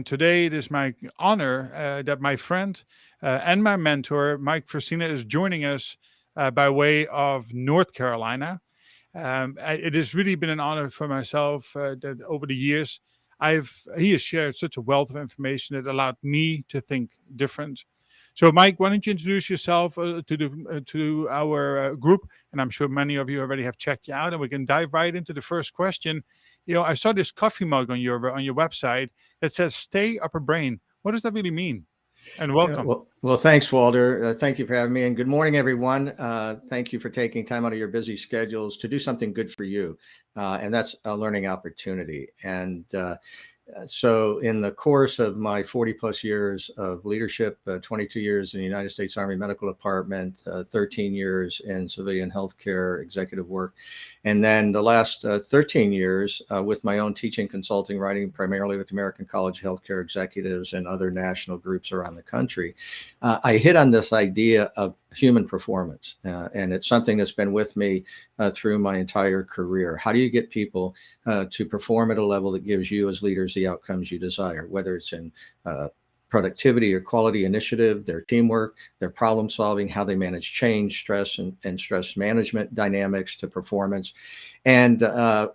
Today, it is my honor that my friend and my mentor, Mike Frisina, is joining us by way of North Carolina. It has really been an honor for myself that over the years, he has shared such a wealth of information that allowed me to think different. So, Mike, why don't you introduce yourself to our group? And I'm sure many of you already have checked you out, and we can dive right into the first question. I saw this coffee mug on your website that says "Stay Upper Brain." What does that really mean? And Yeah, welcome. well, thanks, Walter. Thank you for having me, and good morning, everyone. Thank you for taking time out of your busy schedules to do something good for you, and that's a learning opportunity. So in the course of my 40 plus years of leadership, 22 years in the United States Army Medical Department, 13 years in civilian healthcare executive work, and then the last 13 years with my own teaching, consulting, writing, primarily with American College of Healthcare Executives and other national groups around the country, I hit on this idea of human performance. And it's something that's been with me through my entire career. How do you get people to perform at a level that gives you as leaders the outcomes you desire, whether it's in productivity or quality initiative, their teamwork, their problem solving, how they manage change, stress, and stress management dynamics to performance. And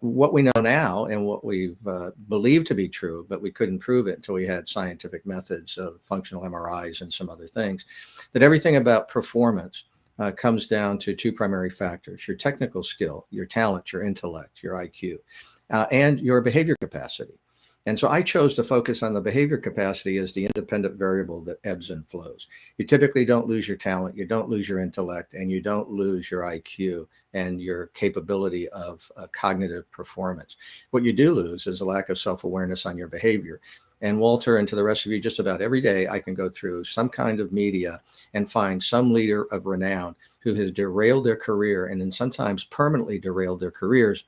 what we know now and what we've believed to be true, but we couldn't prove it until we had scientific methods of functional MRIs and some other things, that everything about performance comes down to two primary factors: your technical skill, your talent, your intellect, your IQ, and your behavior capacity. And so I chose to focus on the behavior capacity as the independent variable that ebbs and flows. You typically don't lose your talent, you don't lose your intellect, and you don't lose your IQ and your capability of cognitive performance. What you do lose is a lack of self-awareness on your behavior. And Walter, and to the rest of you, just about every day, I can go through some kind of media and find some leader of renown who has derailed their career and then sometimes permanently derailed their careers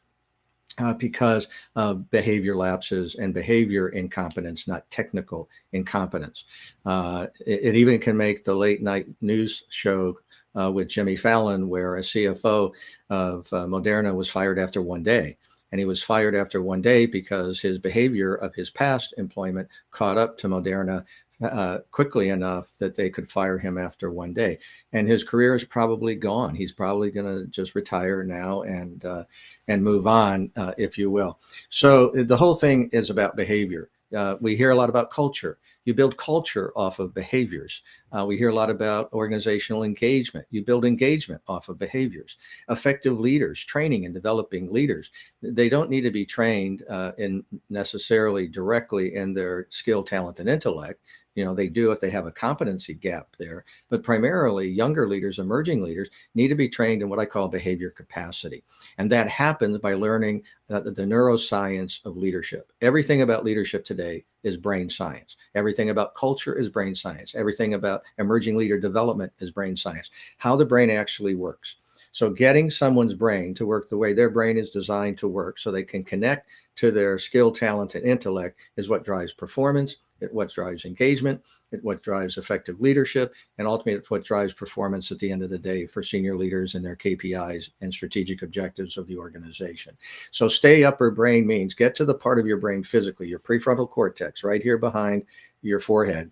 because of behavior lapses and behavior incompetence, not technical incompetence. It even can make the late night news show with Jimmy Fallon, where a CFO of Moderna was fired after one day. And he was fired after one day because his behavior of his past employment caught up to Moderna quickly enough that they could fire him after one day. And his career is probably gone. He's probably going to just retire now and move on, if you will. So the whole thing is about behavior. We hear a lot about culture. You build culture off of behaviors. We hear a lot about organizational engagement. You build engagement off of behaviors. Effective leaders, training and developing leaders. They don't need to be trained in necessarily directly in their skill, talent, and intellect. They do if they have a competency gap there, but primarily younger leaders, emerging leaders need to be trained in what I call behavior capacity. And that happens by learning the neuroscience of leadership. Everything about leadership today is brain science. Everything about culture is brain science. Everything about emerging leader development is brain science. How the brain actually works. So getting someone's brain to work the way their brain is designed to work so they can connect to their skill, talent, and intellect is what drives performance. It's what drives engagement. It's what drives effective leadership. And ultimately, it's what drives performance at the end of the day for senior leaders and their KPIs and strategic objectives of the organization. So stay upper brain means get to the part of your brain physically, your prefrontal cortex, right here behind your forehead.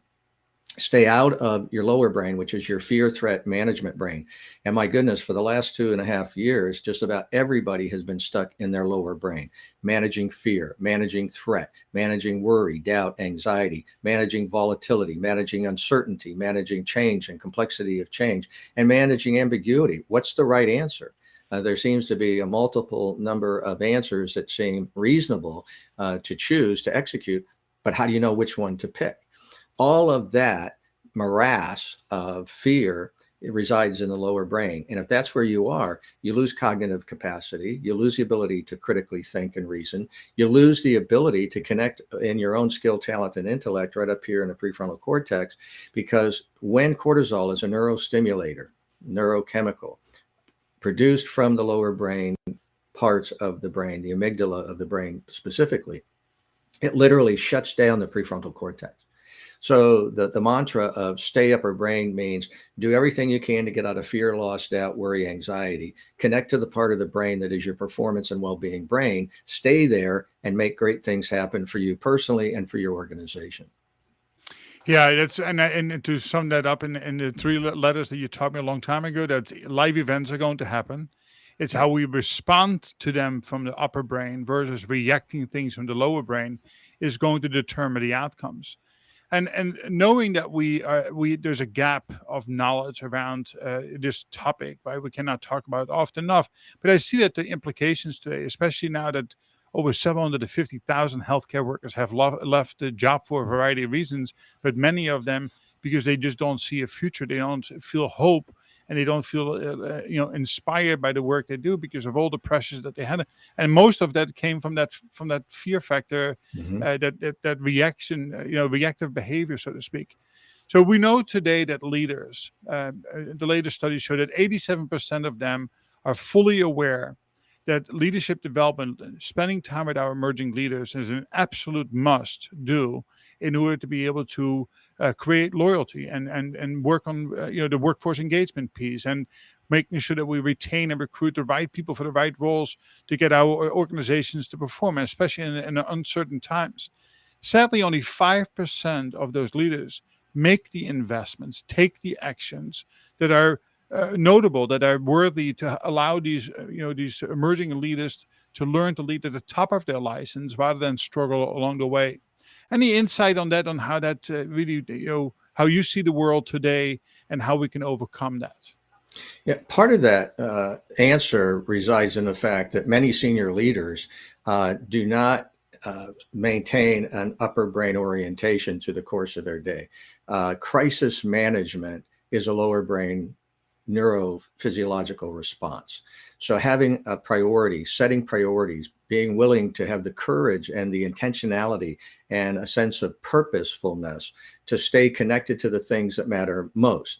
Stay out of your lower brain, which is your fear threat management brain. And my goodness, for the last 2.5 years, just about everybody has been stuck in their lower brain, managing fear, managing threat, managing worry, doubt, anxiety, managing volatility, managing uncertainty, managing change and complexity of change, and managing ambiguity. What's the right answer? There seems to be a multiple number of answers that seem reasonable to choose to execute, but how do you know which one to pick? All of that morass of fear, it resides in the lower brain. And if that's where you are, you lose cognitive capacity, you lose the ability to critically think and reason, you lose the ability to connect in your own skill, talent, and intellect right up here in the prefrontal cortex, because when cortisol is a neurostimulator, neurochemical, produced from the lower brain parts of the brain, the amygdala of the brain specifically, it literally shuts down the prefrontal cortex. So the mantra of stay upper brain means do everything you can to get out of fear, loss, doubt, worry, anxiety. Connect to the part of the brain that is your performance and well-being brain. Stay there and make great things happen for you personally and for your organization. Yeah, that's and to sum that up in the three letters that you taught me a long time ago, that live events are going to happen. It's how we respond to them from the upper brain versus reacting things from the lower brain is going to determine the outcomes. And knowing that we there's a gap of knowledge around this topic, right? We cannot talk about it often enough. But I see that the implications today, especially now that over 750,000 healthcare workers have left the job for a variety of reasons, but many of them because they just don't see a future, they don't feel hope, and they don't feel inspired by the work they do because of all the pressures that they had, and most of that came from that fear factor, Mhm. that reaction, reactive behavior, so to speak. So we know today that leaders, the latest studies show that 87% of them are fully aware that leadership development, spending time with our emerging leaders, is an absolute must do in order to be able to create loyalty and work on the workforce engagement piece, and making sure that we retain and recruit the right people for the right roles to get our organizations to perform, especially in uncertain times. Sadly, only 5% of those leaders make the investments, take the actions that are notable, that are worthy to allow these emerging leaders to learn to lead at the top of their license rather than struggle along the way. Any insight on that, on how that really, how you see the world today and how we can overcome that? Yeah, part of that answer resides in the fact that many senior leaders do not maintain an upper brain orientation through the course of their day. Crisis management is a lower brain neurophysiological response. So having a priority, setting priorities, being willing to have the courage and the intentionality and a sense of purposefulness to stay connected to the things that matter most.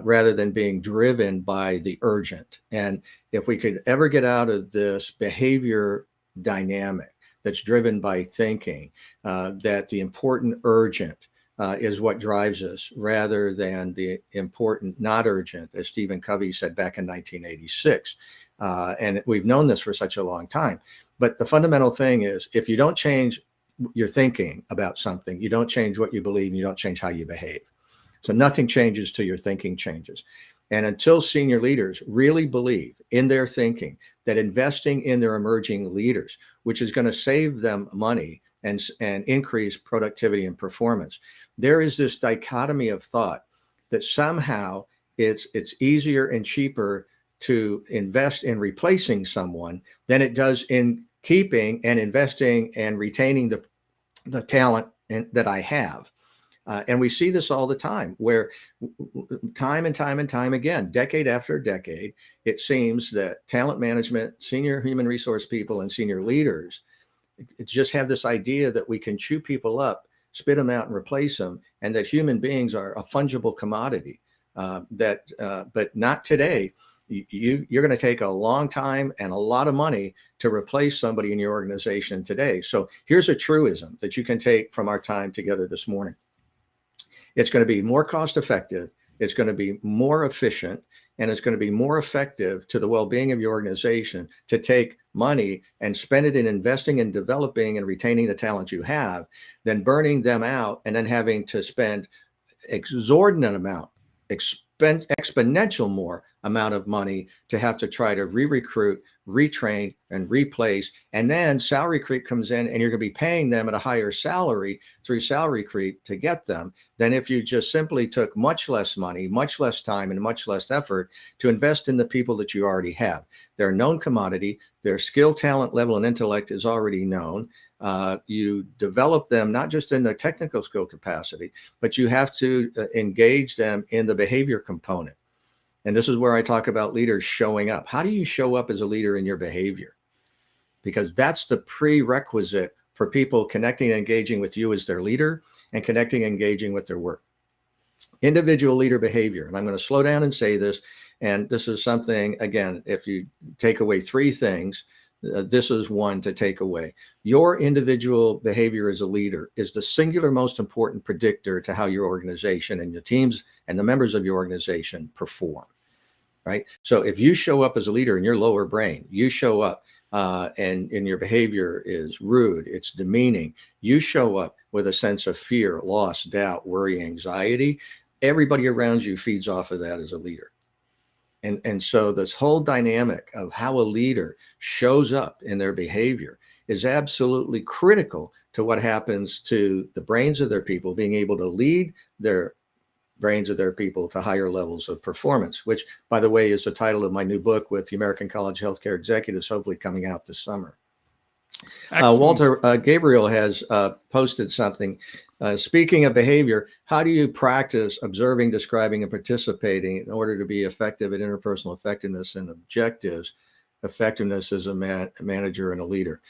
Rather than being driven by the urgent. And if we could ever get out of this behavior dynamic that's driven by thinking, that the important urgent is what drives us rather than the important not urgent, as Stephen Covey said back in 1986. And we've known this for such a long time. But the fundamental thing is, if you don't change your thinking about something, you don't change what you believe, and you don't change how you behave. So nothing changes till your thinking changes. And until senior leaders really believe in their thinking that investing in their emerging leaders, which is going to save them money and increase productivity and performance, there is this dichotomy of thought that somehow it's easier and cheaper to invest in replacing someone than it does in keeping and investing and retaining the talent that I have. And we see this all the time, where time and time again, decade after decade, it seems that talent management, senior human resource people, and senior leaders just have this idea that we can chew people up, spit them out, and replace them, and that human beings are a fungible commodity. But not today. You're going to take a long time and a lot of money to replace somebody in your organization today. So here's a truism that you can take from our time together this morning. It's going to be more cost effective, it's going to be more efficient, and it's going to be more effective to the well-being of your organization to take money and spend it in investing in developing and retaining the talent you have than burning them out and then having to spend exorbitant amount, exponential more amount of money to have to try to re-recruit, retrain, and replace. And then salary creep comes in and you're going to be paying them at a higher salary through salary creep to get them than if you just simply took much less money, much less time, and much less effort to invest in the people that you already have. They're a known commodity. Their skill, talent level, and intellect is already known. You develop them not just in the technical skill capacity, but you have to engage them in the behavior component. And this is where I talk about leaders showing up. How do you show up as a leader in your behavior? Because that's the prerequisite for people connecting and engaging with you as their leader and connecting and engaging with their work. Individual leader behavior. And I'm going to slow down and say this. And this is something, again, if you take away three things this is one to take away. Your individual behavior as a leader is the singular most important predictor to how your organization and your teams and the members of your organization perform. Right. So if you show up as a leader in your lower brain, you show up and your behavior is rude, it's demeaning, you show up with a sense of fear, loss, doubt, worry, anxiety, everybody around you feeds off of that as a leader. And so this whole dynamic of how a leader shows up in their behavior is absolutely critical to what happens to the brains of their people, being able to lead their brains of their people to higher levels of performance, which, by the way, is the title of my new book with the American College Healthcare Executives, hopefully coming out this summer. Walter Gabriel has posted something. Speaking of behavior, how do you practice observing, describing, and participating in order to be effective at interpersonal effectiveness and objectives, effectiveness as a manager and a leader?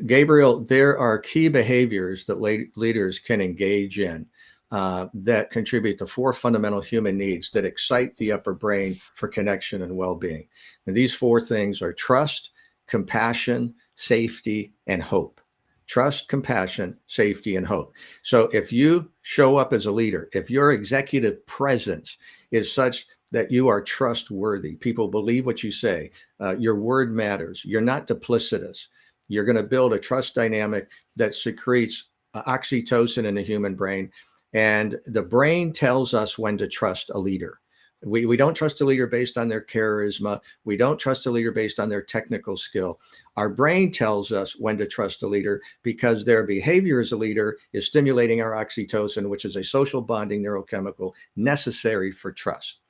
Gabriel, there are key behaviors that leaders can engage in that contribute to 4 fundamental human needs that excite the upper brain for connection and well-being. And these 4 things are trust, compassion, safety, and hope. Trust, compassion, safety, and hope. So if you show up as a leader, if your executive presence is such that you are trustworthy, people believe what you say, your word matters, you're not duplicitous, you're going to build a trust dynamic that secretes oxytocin in the human brain. And the brain tells us when to trust a leader. We don't trust a leader based on their charisma. We don't trust a leader based on their technical skill. Our brain tells us when to trust a leader because their behavior as a leader is stimulating our oxytocin, which is a social bonding neurochemical necessary for trust.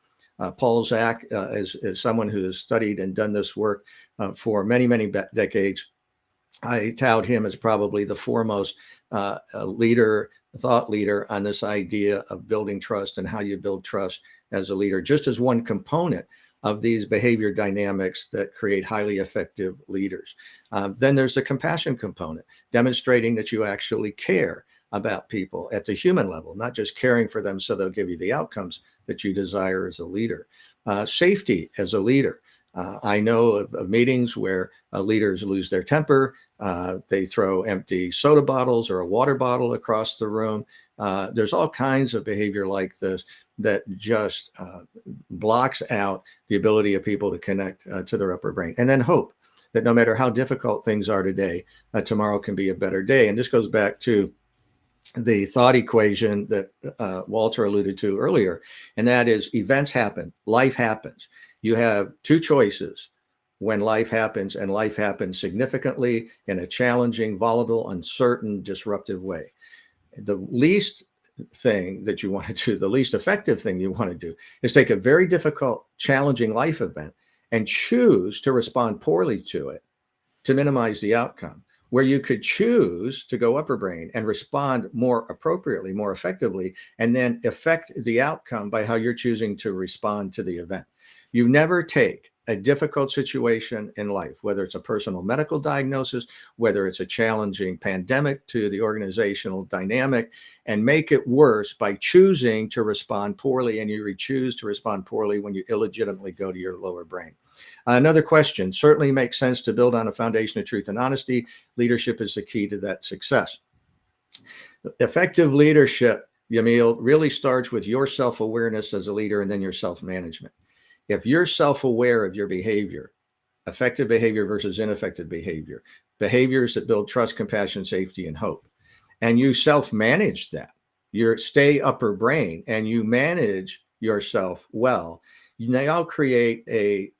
Paul Zak is someone who has studied and done this work for many, many decades. I tout him as probably the foremost thought leader on this idea of building trust and how you build trust as a leader, just as one component of these behavior dynamics that create highly effective leaders. Then there's the compassion component, demonstrating that you actually care about people at the human level, not just caring for them so they'll give you the outcomes that you desire as a leader. Safety as a leader. I know of meetings where leaders lose their temper. They throw empty soda bottles or a water bottle across the room. There's all kinds of behavior like this that just blocks out the ability of people to connect to their upper brain. And then hope that no matter how difficult things are today, tomorrow can be a better day. And this goes back to the thought equation that Walter alluded to earlier, and that is events happen, life happens. You have 2 choices when life happens, and life happens significantly in a challenging, volatile, uncertain, disruptive way. The least thing that you want to do, the least effective thing you want to do, is take a very difficult, challenging life event and choose to respond poorly to it to minimize the outcome, where you could choose to go upper brain and respond more appropriately, more effectively, and then affect the outcome by how you're choosing to respond to the event. You never take a difficult situation in life, whether it's a personal medical diagnosis, whether it's a challenging pandemic to the organizational dynamic, and make it worse by choosing to respond poorly. And you choose to respond poorly when you illegitimately go to your lower brain. Another question: certainly makes sense to build on a foundation of truth and honesty. Leadership is the key to that success. Effective leadership, Yamil, really starts with your self-awareness as a leader and then your self-management. If you're self-aware of your behavior, effective behavior versus ineffective behavior, behaviors that build trust, compassion, safety, and hope, and you self-manage that, you stay upper brain and you manage yourself well, they all create a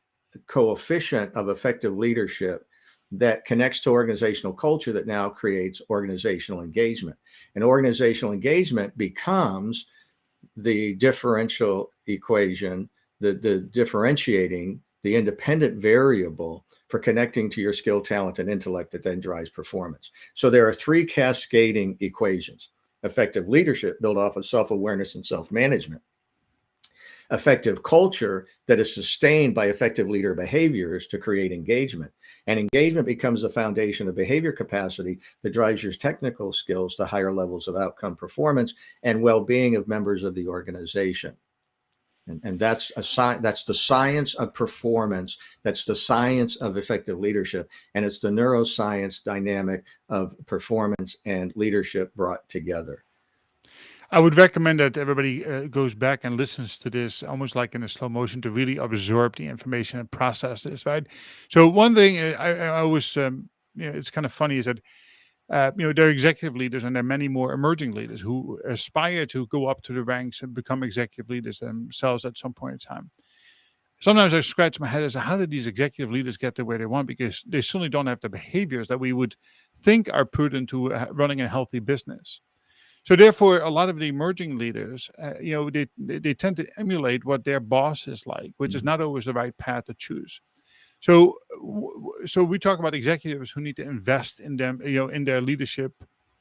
coefficient of effective leadership that connects to organizational culture that now creates organizational engagement. And organizational engagement becomes the differential equation, the differentiating, the independent variable for connecting to your skill, talent, and intellect that then drives performance. So there are 3 cascading equations. Effective leadership built off of self-awareness and self-management. Effective culture that is sustained by effective leader behaviors to create engagement. And engagement becomes the foundation of behavior capacity that drives your technical skills to higher levels of outcome performance and well-being of members of the organization. And that's that's the science of performance. That's the science of effective leadership. And it's the neuroscience dynamic of performance and leadership brought together. I would recommend that everybody goes back and listens to this almost like in a slow motion to really absorb the information and process this, right? So one thing I was, it's kind of funny is that, there are executive leaders and there are many more emerging leaders who aspire to go up to the ranks and become executive leaders themselves at some point in time. Sometimes I scratch my head as to how did these executive leaders get to where they want, because they certainly don't have the behaviors that we would think are prudent to running a healthy business. So therefore, a lot of the emerging leaders, they tend to emulate what their boss is like, which is not always the right path to choose. So, so we talk about executives who need to invest in them, in their leadership,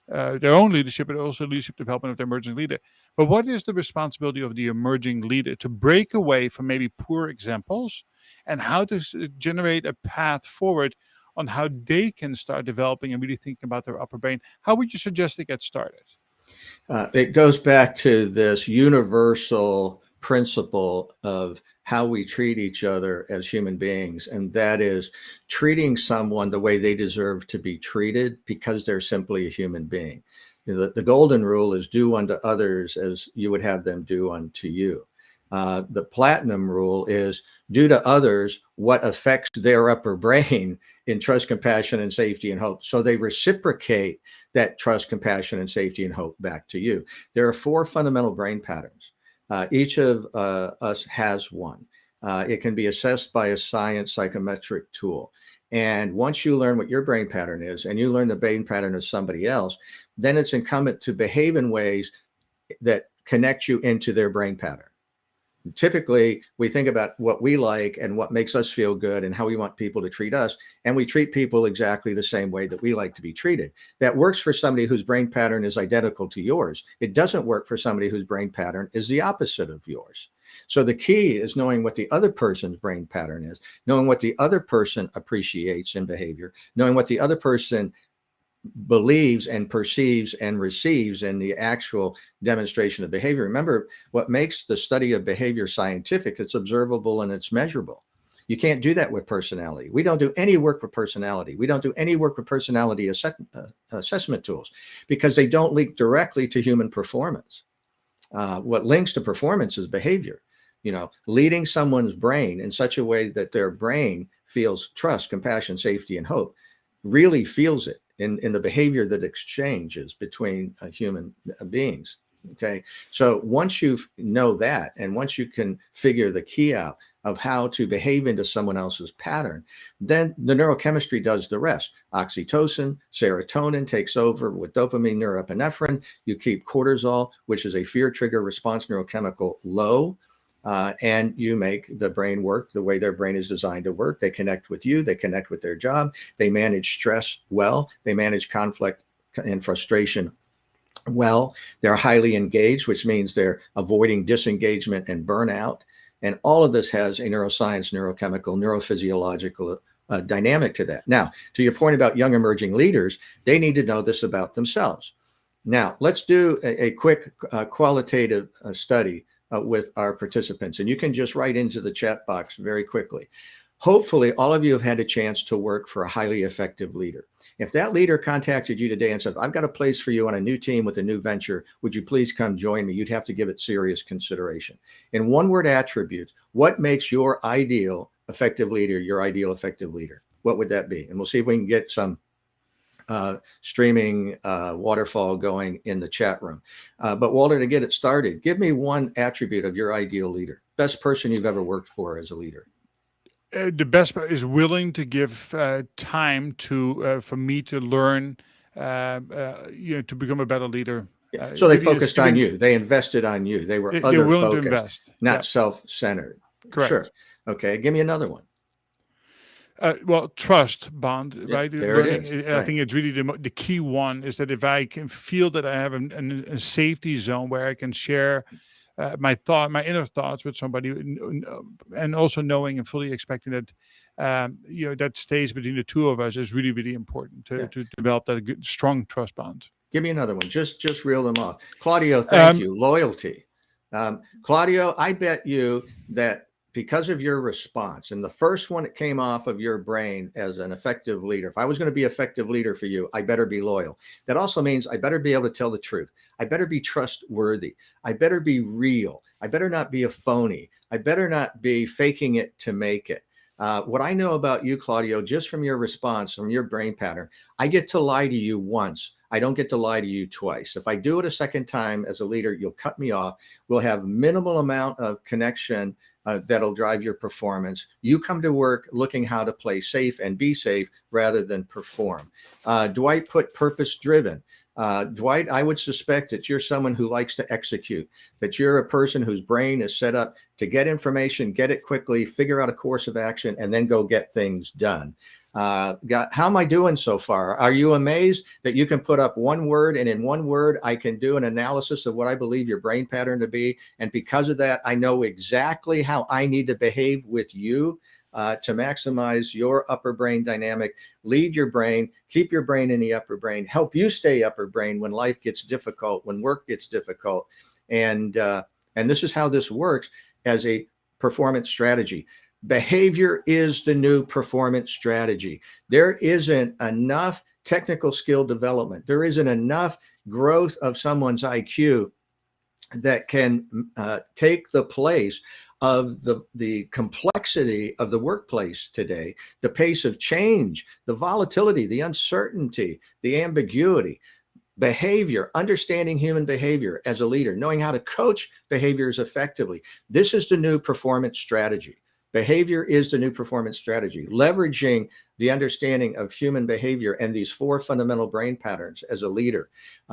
their own leadership, but also leadership development of the emerging leader. But what is the responsibility of the emerging leader to break away from maybe poor examples, and how to generate a path forward on how they can start developing and really thinking about their upper brain? How would you suggest they get started? It goes back to this universal principle of how we treat each other as human beings, and that is treating someone the way they deserve to be treated because they're simply a human being. The golden rule is do unto others as you would have them do unto you. The platinum rule is do to others what affects their upper brain in trust, compassion, and safety and hope. So they reciprocate that trust, compassion, and safety and hope back to you. There are 4 fundamental brain patterns. Each of us has one. It can be assessed by a science psychometric tool. And once you learn what your brain pattern is and you learn the brain pattern of somebody else, then it's incumbent to behave in ways that connect you into their brain pattern. Typically, we think about what we like and what makes us feel good and how we want people to treat us. And we treat people exactly the same way that we like to be treated. That works for somebody whose brain pattern is identical to yours. It doesn't work for somebody whose brain pattern is the opposite of yours. So the key is knowing what the other person's brain pattern is, knowing what the other person appreciates in behavior, knowing what the other person believes and perceives and receives in the actual demonstration of behavior. Remember, what makes the study of behavior scientific, it's observable and it's measurable. You can't do that with personality. We don't do any work with personality. We don't do any work with personality assessment tools because they don't link directly to human performance. What links to performance is behavior. Leading someone's brain in such a way that their brain feels trust, compassion, safety, and hope, really feels it in the behavior that exchanges between human beings. Okay. So once you know that, and once you can figure the key out of how to behave into someone else's pattern, then the neurochemistry does the rest. Oxytocin, serotonin takes over with dopamine, norepinephrine. You keep cortisol, which is a fear trigger response neurochemical, low. And you make the brain work the way their brain is designed to work. They connect with you. They connect with their job. They manage stress well. They manage conflict and frustration well. They're highly engaged, which means they're avoiding disengagement and burnout. And all of this has a neuroscience, neurochemical, neurophysiological dynamic to that. Now, to your point about young emerging leaders, they need to know this about themselves. Now, let's do a quick qualitative study with our participants. And you can just write into the chat box very quickly. Hopefully, all of you have had a chance to work for a highly effective leader. If that leader contacted you today and said, I've got a place for you on a new team with a new venture, would you please come join me? You'd have to give it serious consideration. In one word attributes, what makes your ideal effective leader your ideal effective leader? What would that be? And we'll see if we can get some streaming waterfall going in the chat room. But Walter, to get it started, give me one attribute of your ideal leader, best person you've ever worked for as a leader. The best part is willing to give time to for me to learn, to become a better leader. So they focused on you. They invested on you. They were other willing focused, to invest, not self-centered. Correct. Sure. Okay. Give me another one. Well, trust bond, right? There it is. I think it's really the key one is that if I can feel that I have a safety zone where I can share my inner thoughts with somebody, and also knowing and fully expecting that, that stays between the two of us is really, really important to develop that good, strong trust bond. Give me another one. Just reel them off. Claudio, thank you. Loyalty. Claudio, I bet you that because of your response, and the first one that came off of your brain as an effective leader, if I was going to be an effective leader for you, I better be loyal. That also means I better be able to tell the truth. I better be trustworthy. I better be real. I better not be a phony. I better not be faking it to make it. What I know about you, Claudio, just from your response, from your brain pattern, I get to lie to you once. I don't get to lie to you twice. If I do it a second time as a leader, you'll cut me off. We'll have minimal amount of connection that'll drive your performance. You come to work looking how to play safe and be safe rather than perform. Dwight put purpose driven. Dwight, I would suspect that you're someone who likes to execute, that you're a person whose brain is set up to get information, get it quickly, figure out a course of action, and then go get things done. How am I doing so far? Are you amazed that you can put up one word, and in one word, I can do an analysis of what I believe your brain pattern to be. And because of that, I know exactly how I need to behave with you to maximize your upper brain dynamic, lead your brain, keep your brain in the upper brain, help you stay upper brain when life gets difficult, when work gets difficult. And this is how this works as a performance strategy. Behavior is the new performance strategy. There isn't enough technical skill development. There isn't enough growth of someone's IQ that can take the place of the complexity of the workplace today, the pace of change, the volatility, the uncertainty, the ambiguity. Behavior, understanding human behavior as a leader, knowing how to coach behaviors effectively. This is the new performance strategy. Behavior is the new performance strategy, leveraging the understanding of human behavior and these four fundamental brain patterns as a leader,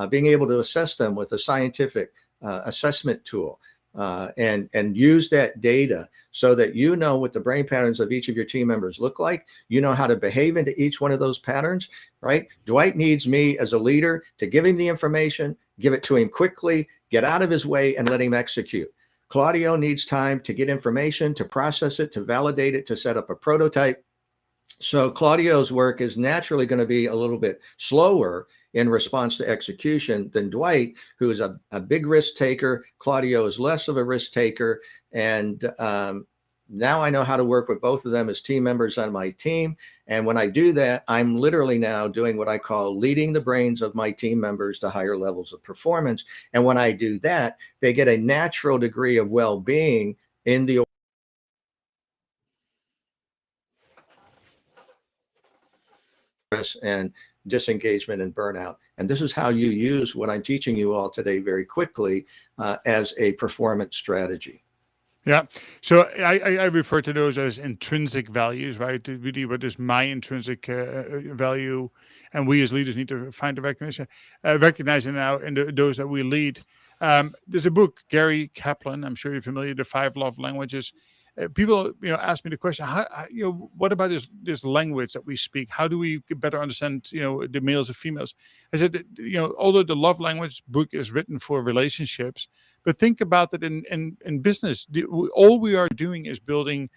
being able to assess them with a scientific assessment tool, and use that data so that you know what the brain patterns of each of your team members look like. You know how to behave into each one of those patterns, right? Dwight needs me as a leader to give him the information, give it to him quickly, get out of his way, and let him execute. Claudio needs time to get information, to process it, to validate it, to set up a prototype. So Claudio's work is naturally going to be a little bit slower in response to execution than Dwight, who is a big risk taker. Claudio is less of a risk taker. And now I know how to work with both of them as team members on my team. And when I do that, I'm literally now doing what I call leading the brains of my team members to higher levels of performance. And when I do that, they get a natural degree of well-being in the and disengagement and burnout. And this is how you use what I'm teaching you all today very quickly as a performance strategy. Yeah. So I refer to those as intrinsic values, right? Really, what is my intrinsic value? And we as leaders need to find the recognition, recognizing now in those that we lead. There's a book, Gary Kaplan, I'm sure you're familiar, The 5 Love Languages. People, ask me the question, what about this language that we speak? How do we better understand, the males and females? I said, although the love language book is written for relationships, but think about that in business. All we are doing is building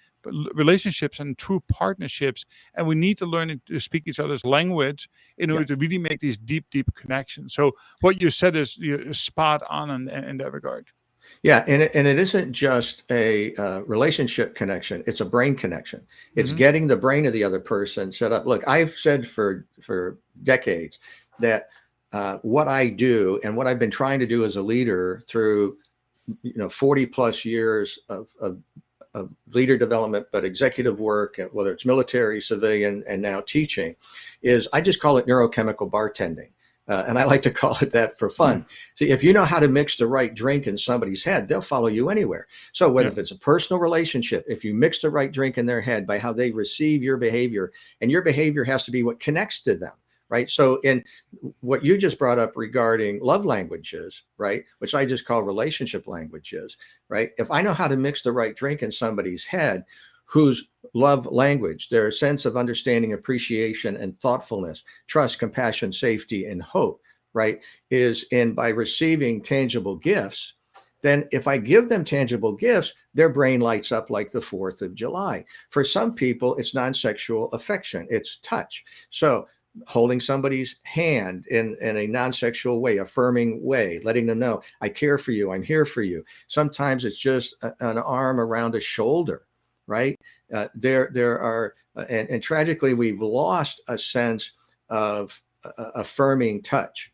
relationships and true partnerships, and we need to learn to speak each other's language in order to really make these deep connections. So what you said is spot on in that regard. Yeah, and it isn't just a relationship connection; it's a brain connection. It's getting the brain of the other person set up. Look, I've said for decades that what I do and what I've been trying to do as a leader through 40 plus years of leader development, but executive work, whether it's military, civilian, and now teaching, is I just call it neurochemical bartending. And I like to call it that for fun. See, if you know how to mix the right drink in somebody's head, they'll follow you anywhere. So whether if it's a personal relationship, if you mix the right drink in their head by how they receive your behavior, and your behavior has to be what connects to them, right? So in what you just brought up regarding love languages, right, which I just call relationship languages, right? If I know how to mix the right drink in somebody's head, whose love language, their sense of understanding, appreciation, and thoughtfulness, trust, compassion, safety, and hope, right, is in by receiving tangible gifts, then if I give them tangible gifts, their brain lights up like the 4th of July. For some people, it's non-sexual affection, it's touch. So holding somebody's hand in a non-sexual way, affirming way, letting them know, I care for you, I'm here for you. Sometimes it's just an arm around a shoulder, right? There are, and tragically, we've lost a sense of affirming touch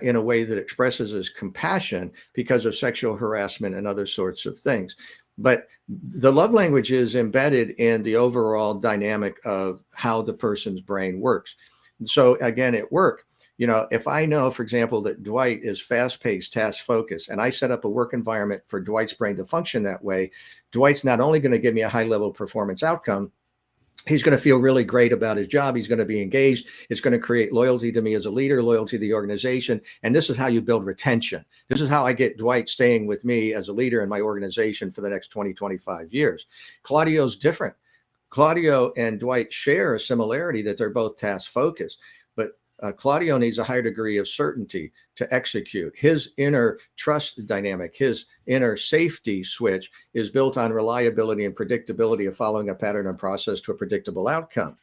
in a way that expresses as compassion because of sexual harassment and other sorts of things. But the love language is embedded in the overall dynamic of how the person's brain works. So again, at work, if I know, for example, that Dwight is fast-paced, task-focused, and I set up a work environment for Dwight's brain to function that way, Dwight's not only going to give me a high-level performance outcome, he's going to feel really great about his job. He's going to be engaged. It's going to create loyalty to me as a leader, loyalty to the organization. And this is how you build retention. This is how I get Dwight staying with me as a leader in my organization for the next 20, 25 years. Claudio's different. Claudio and Dwight share a similarity that they're both task focused, but Claudio needs a higher degree of certainty to execute. His inner trust dynamic, his inner safety switch is built on reliability and predictability of following a pattern and process to a predictable outcome.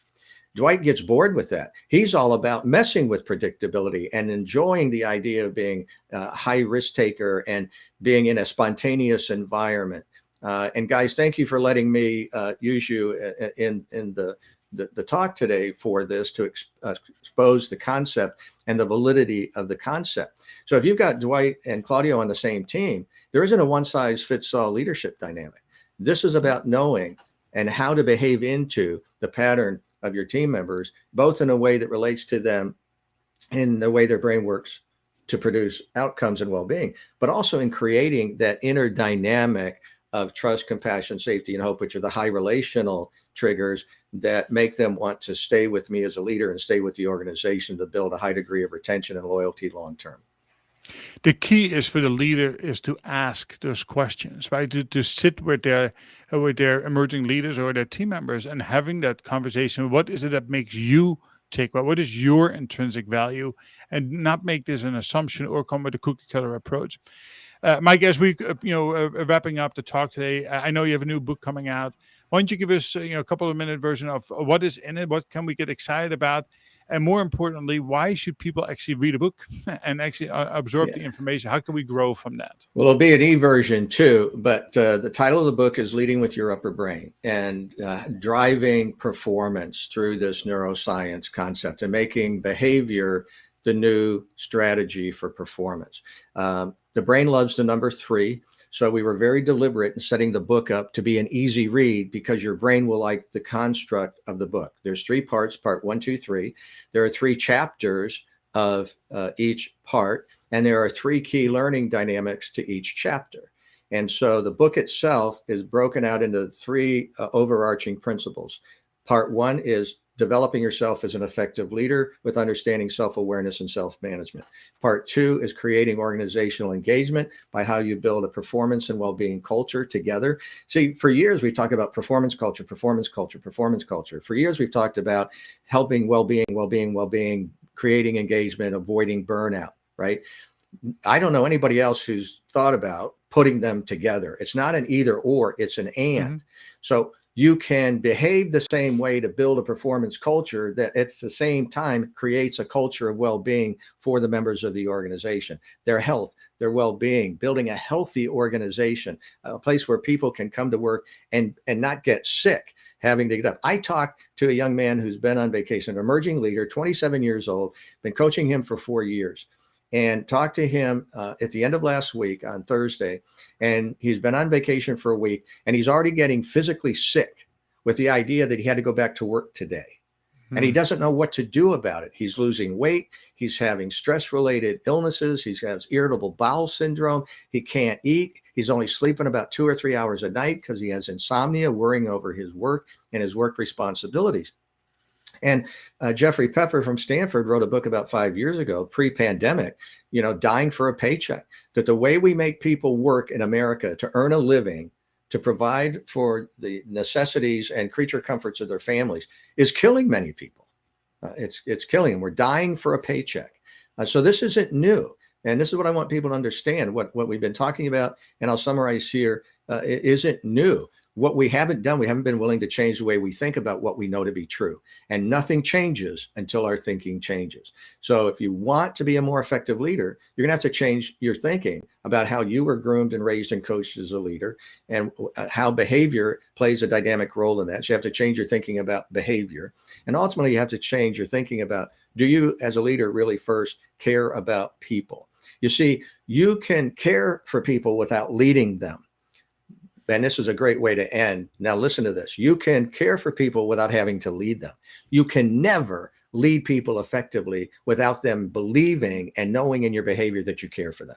Dwight gets bored with that. He's all about messing with predictability and enjoying the idea of being a high risk taker and being in a spontaneous environment. And guys, thank you for letting me use you in the talk today for this to expose the concept and the validity of the concept. So if you've got Dwight and Claudio on the same team, there isn't a one-size-fits-all leadership dynamic. This is about knowing and how to behave into the pattern of your team members, both in a way that relates to them in the way their brain works to produce outcomes and well-being, but also in creating that inner dynamic of trust, compassion, safety, and hope, which are the high relational triggers that make them want to stay with me as a leader and stay with the organization to build a high degree of retention and loyalty long-term. The key is for the leader is to ask those questions, right? To sit with their emerging leaders or their team members and having that conversation. What is it that makes you take what is your intrinsic value, and not make this an assumption or come with a cookie cutter approach. Mike, as we wrapping up the talk today, I know you have a new book coming out. Why don't you give us a couple of minute version of what is in it, what can we get excited about, and more importantly, why should people actually read a book and actually absorb the information? How can we grow from that? Well, it'll be an e-version too, but the title of the book is Leading with Your Upper Brain and driving performance through this neuroscience concept and making behavior the new strategy for performance. The brain loves the number 3. So we were very deliberate in setting the book up to be an easy read because your brain will like the construct of the book. There's 3 parts, part 1, 2, 3. There are 3 chapters of each part, and there are 3 key learning dynamics to each chapter. And so the book itself is broken out into 3 overarching principles. Part 1 is developing yourself as an effective leader with understanding self-awareness and self-management. Part 2 is creating organizational engagement by how you build a performance and well-being culture together. See, for years, we've talked about performance culture, performance culture, performance culture. For years, we've talked about helping well-being, creating engagement, avoiding burnout, right? I don't know anybody else who's thought about putting them together. It's not an either or, it's an and. Mm-hmm. So you can behave the same way to build a performance culture that at the same time creates a culture of well-being for the members of the organization, their health, their well-being, building a healthy organization, a place where people can come to work and not get sick having to get up. I talked to a young man who's been on vacation, an emerging leader, 27 years old, been coaching him for 4 years. And talked to him at the end of last week on Thursday, and he's been on vacation for a week, and he's already getting physically sick with the idea that he had to go back to work today. And he doesn't know what to do about it. He's losing weight. He's having stress-related illnesses. He has irritable bowel syndrome. He can't eat. He's only sleeping about 2 or 3 hours a night because he has insomnia, worrying over his work and his work responsibilities. And Jeffrey Pepper from Stanford wrote a book about 5 years ago, pre-pandemic, dying for a paycheck, that the way we make people work in America to earn a living, to provide for the necessities and creature comforts of their families is killing many people. It's killing them. We're dying for a paycheck. So this isn't new. And this is what I want people to understand. What we've been talking about, and I'll summarize here, it isn't new. what we haven't done, we haven't been willing to change the way we think about what we know to be true. And nothing changes until our thinking changes. So if you want to be a more effective leader, you're going to have to change your thinking about how you were groomed and raised and coached as a leader, and how behavior plays a dynamic role in that. So you have to change your thinking about behavior. And ultimately, you have to change your thinking about, do you as a leader really first care about people? You see, you can care for people without leading them. And this is a great way to end. Now, listen to this. You can care for people without having to lead them. You can never lead people effectively without them believing and knowing in your behavior that you care for them.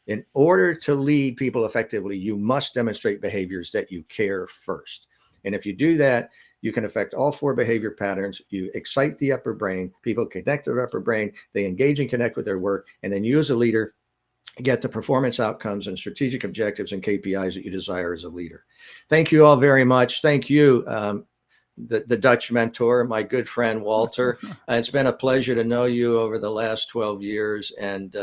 In order to lead people effectively, you must demonstrate behaviors that you care first. And if you do that, you can affect all 4 behavior patterns. You excite the upper brain. People connect to their upper brain. They engage and connect with their work. And then you as a leader get the performance outcomes and strategic objectives and KPIs that you desire as a leader. Thank you all very much. Thank you, the Dutch mentor, my good friend, Walter. It's been a pleasure to know you over the last 12 years. And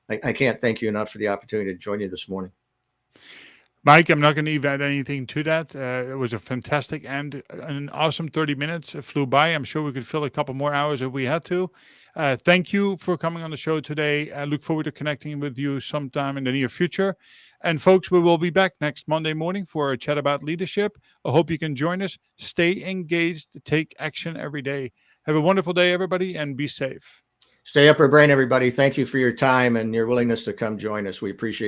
I can't thank you enough for the opportunity to join you this morning. Mike, I'm not going to even add anything to that. It was a fantastic and an awesome 30 minutes. It flew by. I'm sure we could fill a couple more hours if we had to. Thank you for coming on the show today. I look forward to connecting with you sometime in the near future. And folks, we will be back next Monday morning for a chat about leadership. I hope you can join us. Stay engaged. Take action every day. Have a wonderful day, everybody, and be safe. Stay upper brain, everybody. Thank you for your time and your willingness to come join us. We appreciate it.